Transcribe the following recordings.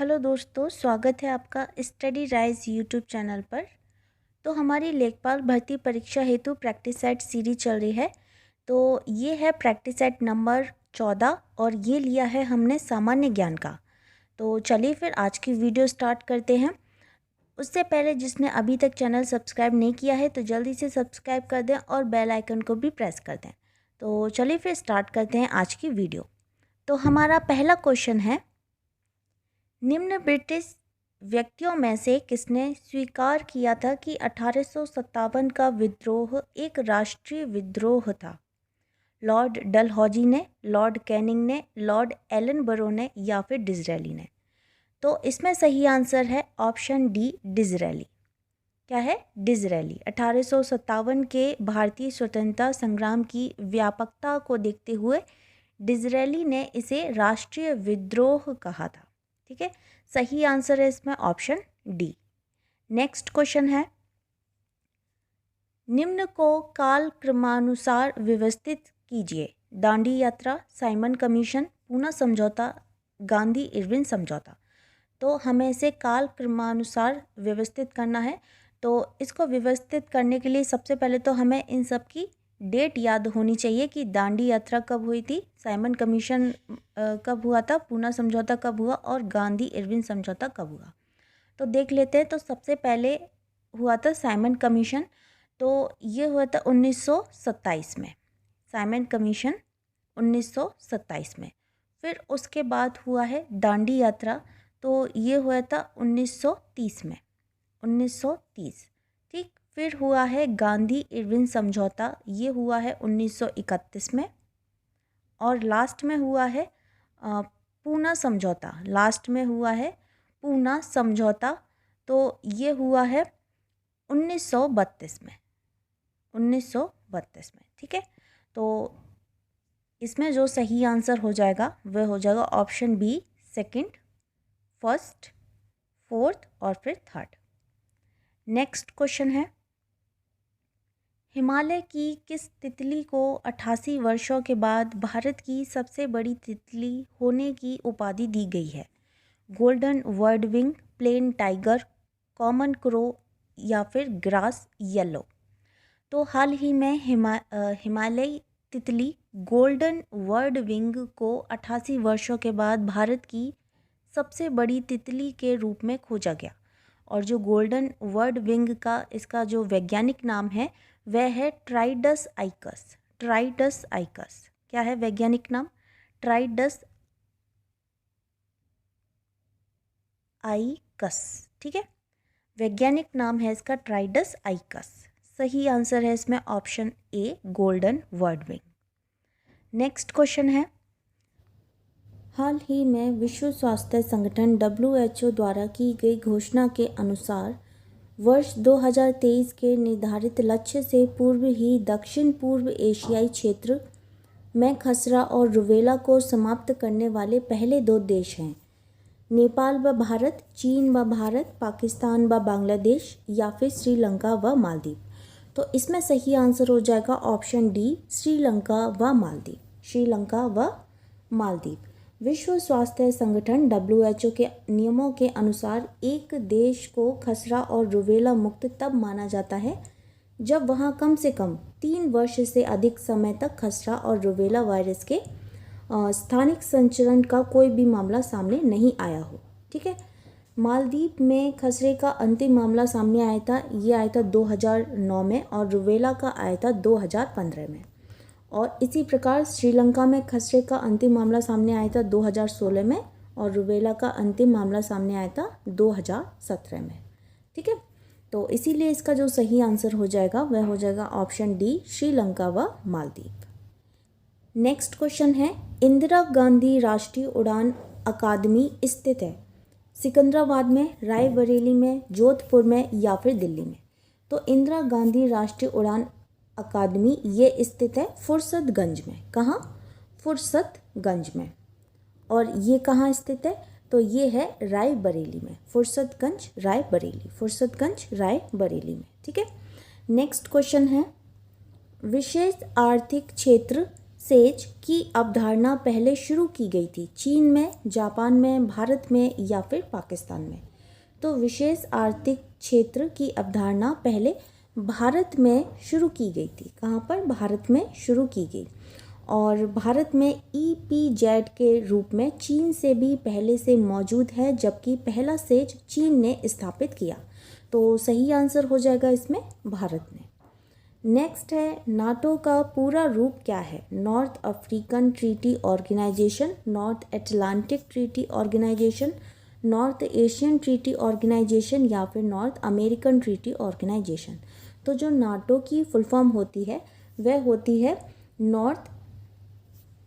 Hello दोस्तों, स्वागत है आपका स्टडी राइज यूट्यूब चैनल पर। तो हमारी लेखपाल भर्ती परीक्षा हेतु प्रैक्टिस सेट सीरीज चल रही है। तो ये है प्रैक्टिस सेट नंबर 14 और ये लिया है हमने सामान्य ज्ञान का। तो चलिए फिर आज की वीडियो स्टार्ट करते हैं। उससे पहले जिसने अभी तक चैनल सब्सक्राइब नहीं किया है तो जल्दी से सब्सक्राइब कर दें और बेल आइकन को भी प्रेस कर दें। तो चलिए फिर स्टार्ट करते हैं आज की वीडियो। तो हमारा पहला क्वेश्चन है, निम्न ब्रिटिश व्यक्तियों में से किसने स्वीकार किया था कि 1857 का विद्रोह एक राष्ट्रीय विद्रोह था? लॉर्ड डलहौजी ने, लॉर्ड कैनिंग ने, लॉर्ड एलनबरो ने या फिर डिज़रेली ने? तो इसमें सही आंसर है ऑप्शन डी, डिज़रेली। क्या है? डिज़रेली। 1857 के भारतीय स्वतंत्रता संग्राम की व्यापकता को देखते हुए डिज़रेली ने इसे राष्ट्रीय विद्रोह कहा था। ठीक है, सही आंसर है इसमें ऑप्शन डी। नेक्स्ट क्वेश्चन है, निम्न को काल क्रमानुसार व्यवस्थित कीजिए। दांडी यात्रा, साइमन कमीशन, पूना समझौता, गांधी इरविन समझौता। तो हमें इसे काल क्रमानुसार व्यवस्थित करना है। तो इसको व्यवस्थित करने के लिए सबसे पहले तो हमें इन सब की डेट याद होनी चाहिए कि दांडी यात्रा कब हुई थी, साइमन कमीशन कब हुआ था, पूना समझौता कब हुआ और गांधी इरविन समझौता कब हुआ। तो देख लेते हैं। तो सबसे पहले हुआ था साइमन कमीशन। तो ये हुआ था 1927 में, साइमन कमीशन 1927 में। फिर उसके बाद हुआ है दांडी यात्रा, तो ये हुआ था 1930 में, 1930। ठीक। फिर हुआ है गांधी इरविन समझौता, ये हुआ है 1931 में। और लास्ट में हुआ है पूना समझौता, लास्ट में हुआ है पूना समझौता, तो ये हुआ है 1932 में, 1932 में। ठीक है, तो इसमें जो सही आंसर हो जाएगा वह हो जाएगा option B, second, first, fourth और फिर थर्ड। नेक्स्ट क्वेश्चन है, हिमालय की किस तितली को 88 वर्षों के बाद भारत की सबसे बड़ी तितली होने की उपाधि दी गई है? Golden birdwing, plain tiger, common crow या फिर ग्रास येलो? तो हाल ही में हिमालयी तितली गोल्डन वर्डविंग को 88 वर्षों के बाद भारत की सबसे बड़ी तितली के रूप में खोजा गया। और जो गोल्डन वर्डविंग का इसका जो वैज्ञानिक नाम है वह है ट्राइडस आइकस, ट्राइडस आइकस। क्या है वैज्ञानिक नाम? ट्राइडस आइकस। ठीक है, वैज्ञानिक नाम है इसका ट्राइडस आइकस। सही आंसर है इसमें option A, golden birdwing. Next question है, हाल ही में विश्व स्वास्थ्य संगठन WHO द्वारा की गई घोषणा के अनुसार वर्ष 2023 के निर्धारित लक्ष्य से पूर्व ही दक्षिण पूर्व एशियाई क्षेत्र में खसरा और रूबेला को समाप्त करने वाले पहले 2 देश हैं। नेपाल व भारत, चीन व भारत, पाकिस्तान व बांग्लादेश या फिर श्रीलंका व मालदीव? तो इसमें सही आंसर हो जाएगा ऑप्शन डी, श्रीलंका व मालदीव, श्रीलंका व मालदीव। विश्व स्वास्थ्य संगठन WHO के नियमों के अनुसार एक देश को खसरा और रूबेला मुक्त तब माना जाता है जब वहाँ कम से कम 3 वर्ष से अधिक समय तक खसरा और रूबेला वायरस के स्थानिक संचरण का कोई भी मामला सामने नहीं आया हो। ठीक है, मालदीव में खसरे का अंतिम मामला सामने आया था, ये आया था 2009 में और रूबेला का आया था 2015 में। और इसी प्रकार श्रीलंका में खसरे का अंतिम मामला सामने आया था 2016 में और रूबेला का अंतिम मामला सामने आया था 2017 में। ठीक है, तो इसीलिए इसका जो सही आंसर हो जाएगा वह हो जाएगा ऑप्शन डी, श्रीलंका व मालदीव। नेक्स्ट क्वेश्चन है, इंदिरा गांधी राष्ट्रीय उड़ान अकादमी स्थित है सिकंदराबाद में, रायबरेली में, जोधपुर में या फिर दिल्ली में? तो इंदिरा गांधी राष्ट्रीय उड़ान अकादमी ये स्थित है फुर्सतगंज में। कहाँ? फुर्सतगंज में। और ये कहाँ स्थित है? तो ये है रायबरेली में, फुर्सतगंज रायबरेली, फुर्सतगंज रायबरेली में। ठीक है, नेक्स्ट क्वेश्चन है, विशेष आर्थिक क्षेत्र सेज की अवधारणा पहले शुरू की गई थी? चीन में, जापान में, भारत में या फिर पाकिस्तान में? तो विशेष आर्थिक क्षेत्र की अवधारणा पहले भारत में शुरू की गई थी। कहाँ पर? भारत में शुरू की गई। और भारत में EPZ के रूप में चीन से भी पहले से मौजूद है, जबकि पहला सेज चीन ने स्थापित किया। तो सही आंसर हो जाएगा इसमें भारत ने। नेक्स्ट है, नाटो का पूरा रूप क्या है? North African treaty organization, North Atlantic treaty organization, North Asian treaty organization या फिर नॉर्थ अमेरिकन ट्रीटी ऑर्गेनाइजेशन? तो जो नाटो की फुल फॉर्म होती है वह होती है North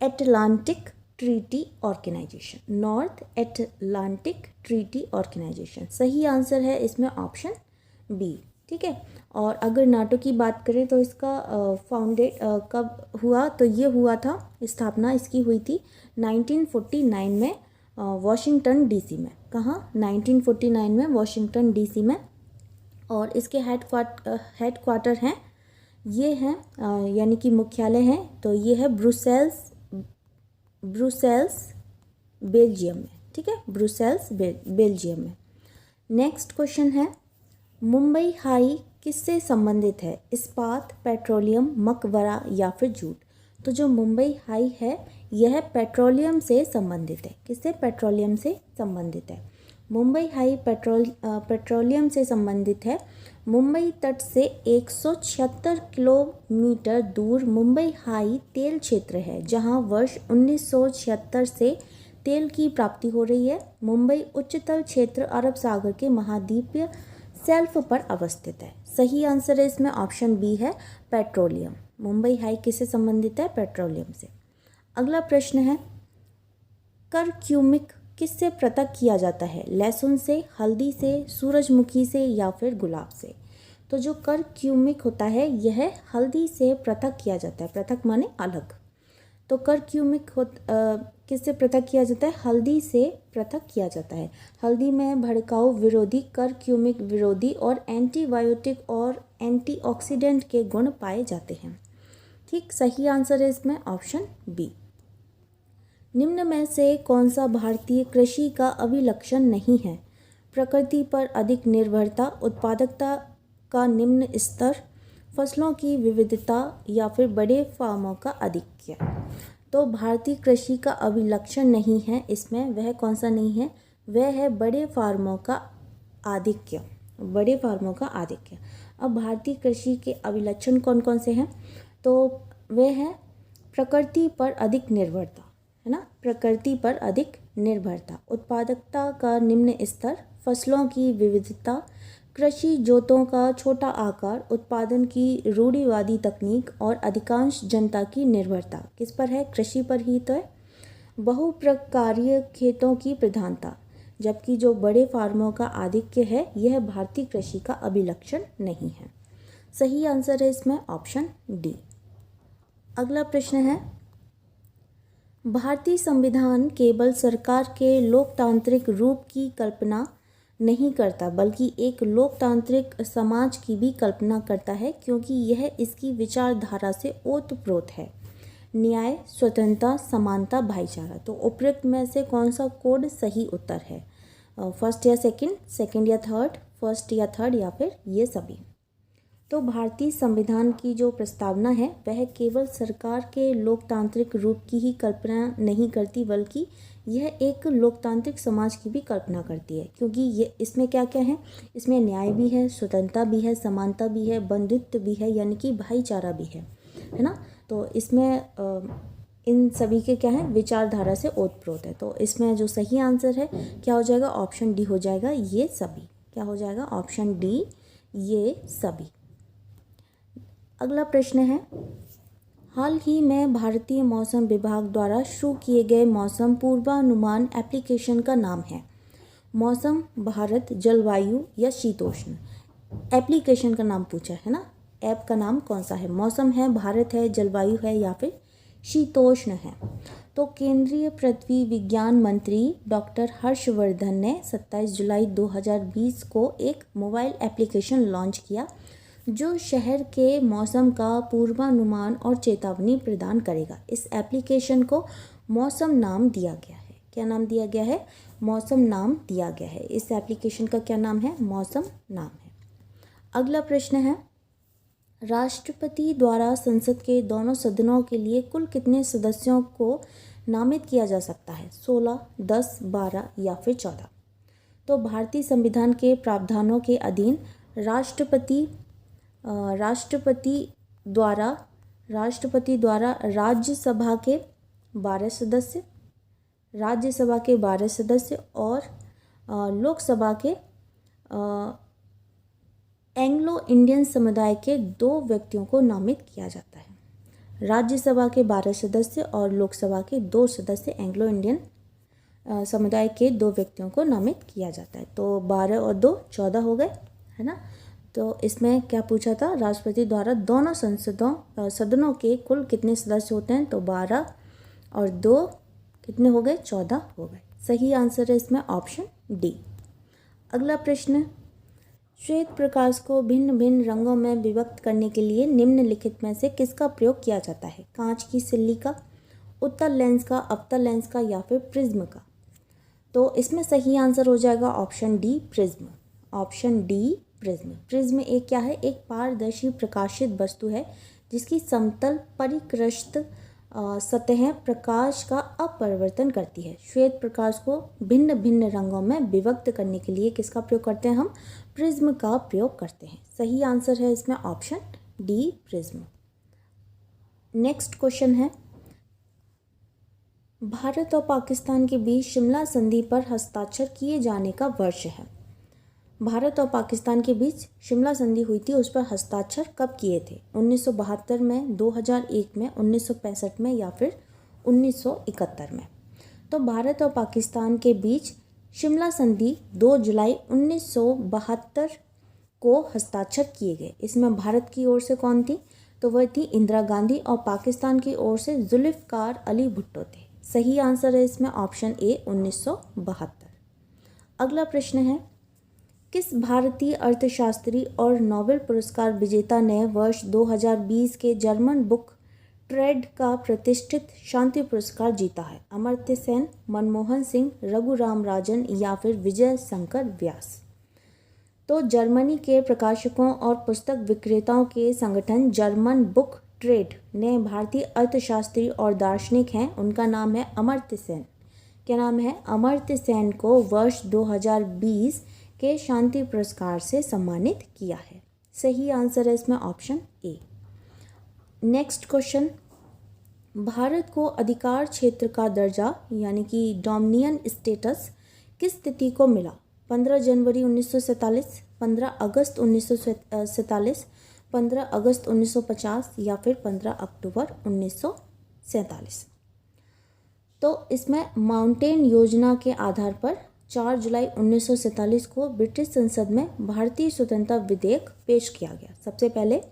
Atlantic treaty organization, North Atlantic treaty organization. सही आंसर है इसमें ऑप्शन बी। ठीक है। और अगर नाटो की बात करें तो इसका फाउंडेड कब हुआ? तो ये हुआ था, स्थापना इसकी हुई थी 1949 में वॉशिंगटन DC में। कहाँ? 1949 में वॉशिंगटन DC में। और इसके हेड क्वार्टर हैं, ये हैं यानी कि मुख्यालय हैं, तो ये है ब्रुसेल्स बेल्जियम में। ठीक है, ब्रुसेल्स बेल्जियम में। नेक्स्ट क्वेश्चन है, मुंबई हाई किससे संबंधित है? इस्पात, पेट्रोलियम, मकबरा या फिर जूट? तो जो मुंबई हाई है यह पेट्रोलियम से संबंधित है। किससे? पेट्रोलियम से संबंधित है। मुंबई हाई पेट्रोलियम से संबंधित है। मुंबई तट से 176 किलोमीटर दूर मुंबई हाई तेल क्षेत्र है, जहां वर्ष 1976 से तेल की प्राप्ति हो रही है। मुंबई उच्चतल क्षेत्र अरब सागर के महाद्वीपीय शेल्फ पर अवस्थित है। सही आंसर है इसमें ऑप्शन बी है, पेट्रोलियम। मुंबई हाई किससे संबंधित है? पेट्रोलियम से। अगला प्रश्न है, करक्यूमिक किससे पृथक किया जाता है? लहसुन से, हल्दी से, सूरजमुखी से या फिर गुलाब से? तो जो करक्यूमिक होता है यह हल्दी से पृथक किया जाता है। पृथक माने अलग। तो करक्यूमिक किससे पृथक किया जाता है? हल्दी से पृथक किया जाता है। हल्दी में भड़काऊ विरोधी, करक्यूमिक विरोधी और एंटीबायोटिक और एंटीऑक्सीडेंट के गुण पाए जाते हैं। ठीक, सही आंसर है इसमें ऑप्शन बी। निम्न में से कौन सा भारतीय कृषि का अभिलक्षण नहीं है? प्रकृति पर अधिक निर्भरता, उत्पादकता का निम्न स्तर, फसलों की विविधता या फिर बड़े फार्मों का आधिक्य? तो भारतीय कृषि का अभिलक्षण नहीं है इसमें, वह कौन सा नहीं है? वह है बड़े फार्मों का आधिक्य। बड़े फार्मों का आधिक्य। अब भारतीय कृषि के अभिलक्षण कौन कौन से हैं? तो वह है प्रकृति पर अधिक निर्भरता, है ना, प्रकृति पर अधिक निर्भरता, उत्पादकता का निम्न स्तर, फसलों की विविधता, कृषि जोतों का छोटा आकार, उत्पादन की रूढ़िवादी तकनीक और अधिकांश जनता की निर्भरता किस पर है? कृषि पर ही तो है। बहुप्रकारीय खेतों की प्रधानता, जबकि जो बड़े फार्मों का आधिक्य है यह भारतीय कृषि का अभिलक्षण नहीं है। सही आंसर है इसमें ऑप्शन डी। अगला प्रश्न है, भारतीय संविधान केवल सरकार के लोकतांत्रिक रूप की कल्पना नहीं करता बल्कि एक लोकतांत्रिक समाज की भी कल्पना करता है, क्योंकि यह इसकी विचारधारा से ओतप्रोत है। न्याय, स्वतंत्रता, समानता, भाईचारा। तो उपयुक्त में से कौन सा कोड सही उत्तर है? फर्स्ट या सेकंड, सेकंड या थर्ड, फर्स्ट या थर्ड या फिर ये सभी? तो भारतीय संविधान की जो प्रस्तावना है वह केवल सरकार के लोकतांत्रिक रूप की ही कल्पना नहीं करती बल्कि यह एक लोकतांत्रिक समाज की भी कल्पना करती है, क्योंकि ये इसमें क्या क्या है? इसमें न्याय भी है, स्वतंत्रता भी है, समानता भी है, बंधुत्व भी है, यानी कि भाईचारा भी है ना। तो इसमें इन सभी के क्या है? विचारधारा से ओतप्रोत है। तो इसमें जो सही आंसर है क्या हो जाएगा? ऑप्शन डी हो जाएगा, ये सभी। क्या हो जाएगा? ऑप्शन डी, ये सभी। अगला प्रश्न है, हाल ही में भारतीय मौसम विभाग द्वारा शुरू किए गए मौसम पूर्वानुमान एप्लीकेशन का नाम है? मौसम भारत, जलवायु या शीतोष्ण? एप्लीकेशन का नाम पूछा है ना, ऐप का नाम कौन सा है? मौसम है, भारत है, जलवायु है या फिर शीतोष्ण है? तो केंद्रीय पृथ्वी विज्ञान मंत्री डॉक्टर हर्षवर्धन ने 27 जुलाई 2020 को एक मोबाइल एप्लीकेशन लॉन्च किया जो शहर के मौसम का पूर्वानुमान और चेतावनी प्रदान करेगा। इस एप्लीकेशन को मौसम नाम दिया गया है। क्या नाम दिया गया है? मौसम नाम दिया गया है। इस एप्लीकेशन का क्या नाम है? मौसम नाम है। अगला प्रश्न है, राष्ट्रपति द्वारा संसद के दोनों सदनों के लिए कुल कितने सदस्यों को नामित किया जा सकता है? 16, 10, 12 या फिर 14? तो भारतीय संविधान के प्रावधानों के अधीन राष्ट्रपति द्वारा राज्यसभा के 12 सदस्य, और लोकसभा के एंग्लो इंडियन समुदाय के 2 व्यक्तियों को नामित किया जाता है। राज्यसभा के 12 सदस्य और लोकसभा के 2 सदस्य एंग्लो इंडियन समुदाय के 2 व्यक्तियों को नामित किया जाता है। तो 12 और 2 14 हो गए, है ना। तो इसमें क्या पूछा था? राष्ट्रपति द्वारा दोनों सदनों के कुल कितने सदस्य होते हैं? तो 12 और 2 कितने हो गए? 14 हो गए। सही आंसर है इसमें ऑप्शन डी। अगला प्रश्न, श्वेत प्रकाश को भिन्न भिन्न रंगों में विभक्त करने के लिए निम्नलिखित में से किसका प्रयोग किया जाता है? कांच की सिल्ली का, उत्तल लेंस का, अवतल लेंस का या फिर प्रिज्म का? तो इसमें सही आंसर हो जाएगा option D, prism. Option D, prism. Prism एक क्या है? एक पारदर्शी प्रकाशित वस्तु है जिसकी समतल परिकृष्ट सतहें प्रकाश का अपवर्तन करती है। श्वेत प्रकाश को भिन्न भिन्न रंगों में विभक्त करने के लिए किसका प्रयोग करते हैं? हम प्रिज्म का प्रयोग करते हैं। सही आंसर है इसमें option D, prism. Next question है, भारत और पाकिस्तान के बीच शिमला संधि पर हस्ताक्षर किए जाने का वर्ष है। भारत और पाकिस्तान के बीच शिमला संधि हुई थी, उस पर हस्ताक्षर कब किए थे? 1972 में, 2001 में, 1965 में या फिर 1971 में? तो भारत और पाकिस्तान के बीच शिमला संधि 2 जुलाई 1972 को हस्ताक्षर किए गए। इसमें भारत की ओर से कौन थी? तो वह थी इंदिरा गांधी, और पाकिस्तान की ओर से जुल्फ़िकार अली भुट्टो थे। सही आंसर है इसमें ऑप्शन ए, 1972। अगला प्रश्न है, किस भारतीय अर्थशास्त्री और नोबेल पुरस्कार विजेता ने वर्ष 2020 के जर्मन बुक ट्रेड का प्रतिष्ठित शांति पुरस्कार जीता है? अमर्त्य सेन, मनमोहन सिंह, रघुराम राजन या फिर विजय शंकर व्यास? तो जर्मनी के प्रकाशकों और पुस्तक विक्रेताओं के संगठन जर्मन बुक ट्रेड ने भारतीय अर्थशास्त्री और दार्शनिक हैं, उनका नाम है अमर्त्य सेन। क्या नाम है? अमर्त्य सेन को वर्ष 2020 के शांति पुरस्कार से सम्मानित किया है। सही आंसर है इसमें ऑप्शन ए। नेक्स्ट क्वेश्चन, भारत को अधिकार क्षेत्र का दर्जा यानी कि डोमिनियन स्टेटस किस तिथि को मिला? 15 जनवरी 1947, 15 अगस्त 1947, 15 अगस्त 1950 या फिर 15 अक्टूबर 1947? तो इसमें माउंटेन योजना के आधार पर 4 जुलाई 1947 को ब्रिटिश संसद में भारतीय स्वतंत्रता विधेयक पेश किया गया। सबसे पहले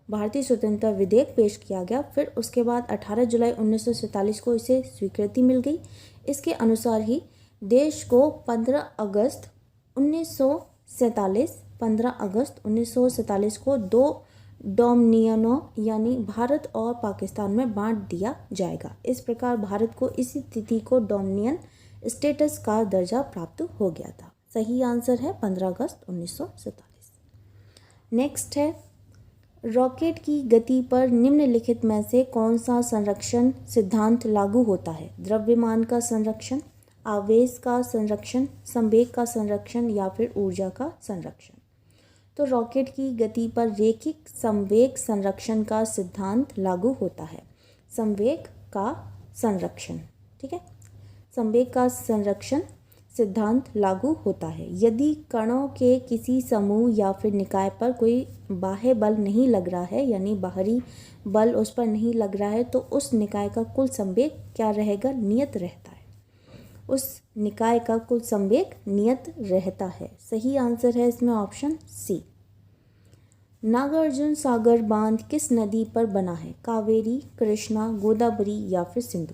भारतीय स्वतंत्रता विधेयक पेश किया गया, फिर उसके बाद 18 जुलाई 1947 को इसे स्वीकृति मिल गई। इसके अनुसार ही देश को 15 अगस्त 1947 को 2 डोमिनियनों यानी भारत और पाकिस्तान में बांट दिया जाएगा। इस प्रकार भारत को इसी तिथि को डोमिनियन स्टेटस का दर्जा प्राप्त हो गया था। सही आंसर है 15 अगस्त 1947। नेक्स्ट है, रॉकेट की गति पर निम्नलिखित में से कौन सा संरक्षण सिद्धांत लागू होता है? द्रव्यमान का संरक्षण, आवेश का संरक्षण, संवेग का संरक्षण या फिर ऊर्जा का संरक्षण? तो रॉकेट की गति पर रैखिक संवेग संरक्षण का सिद्धांत लागू होता है। संवेग का संरक्षण, ठीक है, संवेग का संरक्षण सिद्धांत लागू होता है। यदि कणों के किसी समूह या फिर निकाय पर कोई बाह्य बल नहीं लग रहा है, यानी बाहरी बल उस पर नहीं लग रहा है, तो उस निकाय का कुल संवेग क्या रहेगा? नियत रहता है। उस निकाय का कुल संवेग नियत रहता है। सही आंसर है इसमें ऑप्शन सी। नागार्जुन सागर बांध किस नदी पर बना है? कावेरी, कृष्णा, गोदावरी या फिर सिंधु?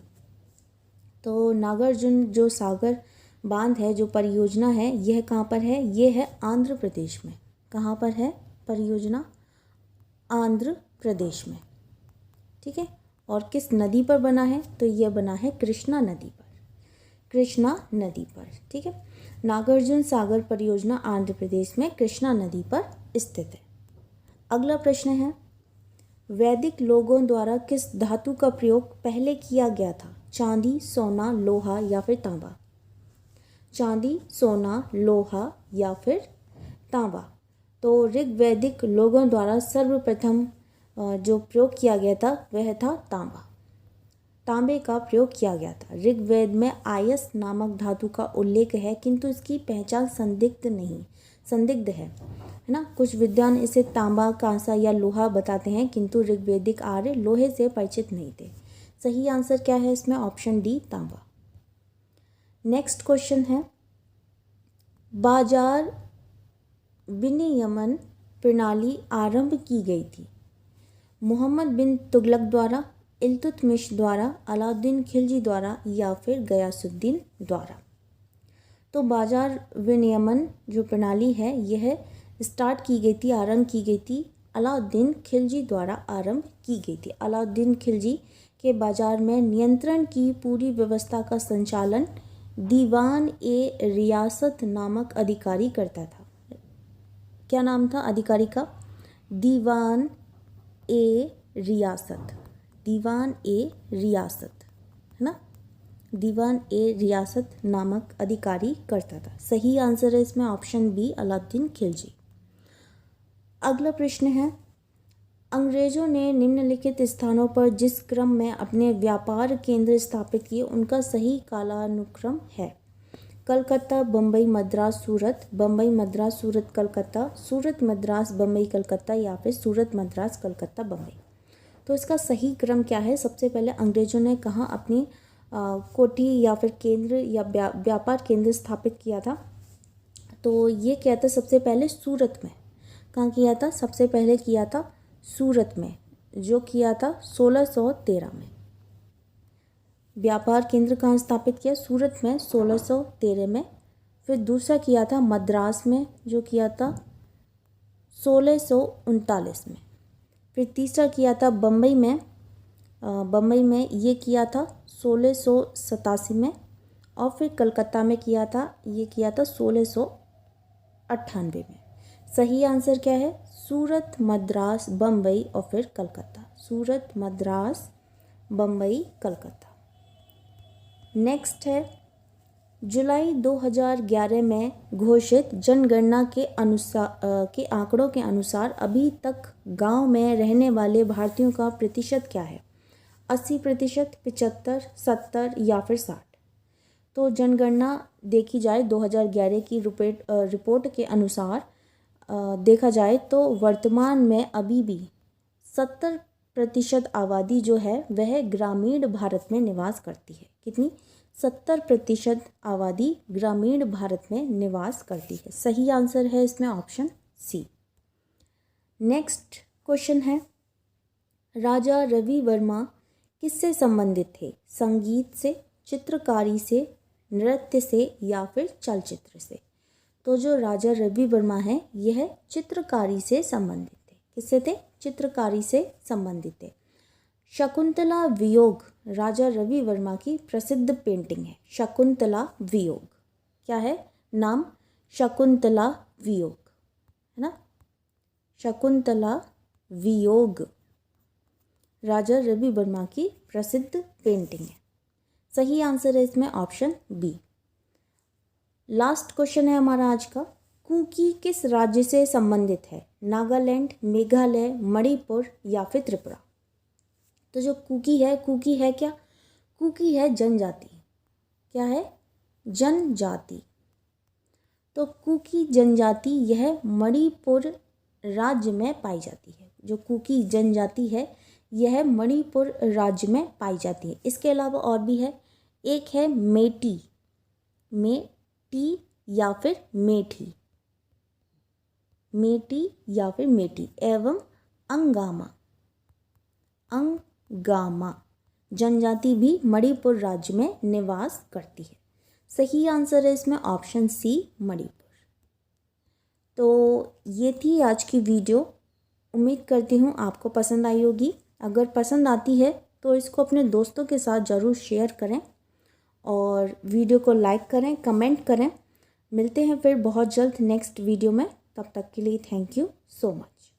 तो नागार्जुन जो सागर बांध है, जो परियोजना है, यह कहाँ पर है? ये है आंध्र प्रदेश में। कहाँ पर है परियोजना? आंध्र प्रदेश में। ठीक है, और किस नदी पर बना है? तो यह बना है कृष्णा नदी पर, कृष्णा नदी पर। ठीक है, नागार्जुन सागर परियोजना आंध्र प्रदेश में कृष्णा नदी पर स्थित है। अगला प्रश्न है, वैदिक लोगों द्वारा किस धातु का प्रयोग पहले किया गया था? चांदी, सोना, लोहा या फिर तांबा? चांदी, सोना, लोहा या फिर तांबा? तो ऋग्वैदिक लोगों द्वारा सर्वप्रथम जो प्रयोग किया गया था वह था तांबा। तांबे का प्रयोग किया गया था। ऋग्वेद में आयस नामक धातु का उल्लेख है, किंतु इसकी पहचान संदिग्ध है ना। कुछ विद्वान इसे तांबा, कांसा या लोहा बताते हैं, किंतु ऋग्वैदिक आर्य लोहे से परिचित नहीं थे। सही आंसर क्या है इसमें? ऑप्शन डी, तांबा। नेक्स्ट क्वेश्चन है, बाजार विनियमन प्रणाली आरंभ की गई थी? मोहम्मद बिन तुगलक द्वारा, इल्तुतमिश द्वारा, अलाउद्दीन खिलजी द्वारा या फिर गयासुद्दीन द्वारा? तो बाजार विनियमन जो प्रणाली है यह स्टार्ट की गई थी, आरंभ की गई थी अलाउद्दीन खिलजी द्वारा आरंभ की गई थी। अलाउद्दीन खिलजी के बाजार में नियंत्रण की पूरी व्यवस्था का संचालन दीवान ए रियासत नामक अधिकारी करता था। क्या नाम था अधिकारी का? दीवान ए रियासत, दीवान ए रियासत है ना, दीवान ए रियासत नामक अधिकारी करता था। सही आंसर है इसमें ऑप्शन बी, अलाउद्दीन खिलजी। अगला प्रश्न है, अंग्रेजों ने निम्नलिखित स्थानों पर जिस क्रम में अपने व्यापार केंद्र स्थापित किए उनका सही कालानुक्रम है? कलकत्ता, बम्बई, मद्रास, सूरत, बम्बई, मद्रास, सूरत, कलकत्ता, सूरत, मद्रास, बम्बई, कलकत्ता या फिर सूरत, मद्रास, कलकत्ता, बम्बई? तो इसका सही क्रम क्या है? सबसे पहले अंग्रेजों ने कहाँ अपनी कोठी या फिर केंद्र या व्यापार केंद्र स्थापित किया था? तो ये किया था सबसे पहले सूरत में। कहाँ किया था? सबसे पहले किया था सूरत में, जो किया था 1613 में। व्यापार केंद्र कहाँ स्थापित किया? सूरत में 1613 में। फिर दूसरा किया था मद्रास में, जो किया था 1639 में। फिर तीसरा किया था बम्बई में, ये किया था 1687 में। और फिर कलकत्ता में किया था, ये किया था 1698 में। सही आंसर क्या है? सूरत, मद्रास, बम्बई और फिर कलकत्ता। सूरत, मद्रास, बम्बई, कलकत्ता। नेक्स्ट है, जुलाई 2011 में घोषित जनगणना के आंकड़ों के अनुसार अभी तक गांव में रहने वाले भारतीयों का प्रतिशत क्या है? 80%, 75%, 70% या फिर 60%? तो जनगणना देखी जाए 2011 की रिपोर्ट के अनुसार देखा जाए तो वर्तमान में अभी भी 70% आबादी जो है वह ग्रामीण भारत में निवास करती है। कितनी? 70% आबादी ग्रामीण भारत में निवास करती है। सही आंसर है इसमें ऑप्शन सी। नेक्स्ट क्वेश्चन है, राजा रवि वर्मा किससे संबंधित थे? संगीत से, चित्रकारी से, नृत्य से या फिर चलचित्र से? तो जो राजा रवि वर्मा है यह चित्रकारी से संबंधित थे। किससे थे? चित्रकारी से संबंधित थे। शकुंतला वियोग राजा रवि वर्मा की प्रसिद्ध पेंटिंग है। शकुंतला वियोग, क्या है नाम? शकुंतला वियोग है ना। शकुंतला वियोग राजा रवि वर्मा की प्रसिद्ध पेंटिंग है। सही आंसर है इसमें ऑप्शन बी। लास्ट क्वेश्चन है हमारा आज का, कुकी किस राज्य से संबंधित है? नागालैंड, मेघालय, मणिपुर या फिर त्रिपुरा? तो जो कुकी है क्या? कुकी है जनजाति। क्या है? जनजाति। तो कुकी जनजाति यह मणिपुर राज्य में पाई जाती है। जो कुकी जनजाति है यह मणिपुर राज्य में पाई जाती है। इसके अलावा और भी है, एक है मेटी या फिर मेठी, मेटी या फिर मेटी एवं अंगामा जनजाति भी मणिपुर राज्य में निवास करती है। सही आंसर है इसमें ऑप्शन सी, मणिपुर। तो ये थी आज की वीडियो। उम्मीद करती हूँ आपको पसंद आई होगी। अगर पसंद आती है तो इसको अपने दोस्तों के साथ ज़रूर शेयर करें और वीडियो को लाइक करें, कमेंट करें। मिलते हैं फिर बहुत जल्द नेक्स्ट वीडियो में। तब तक के लिए थैंक यू सो मच।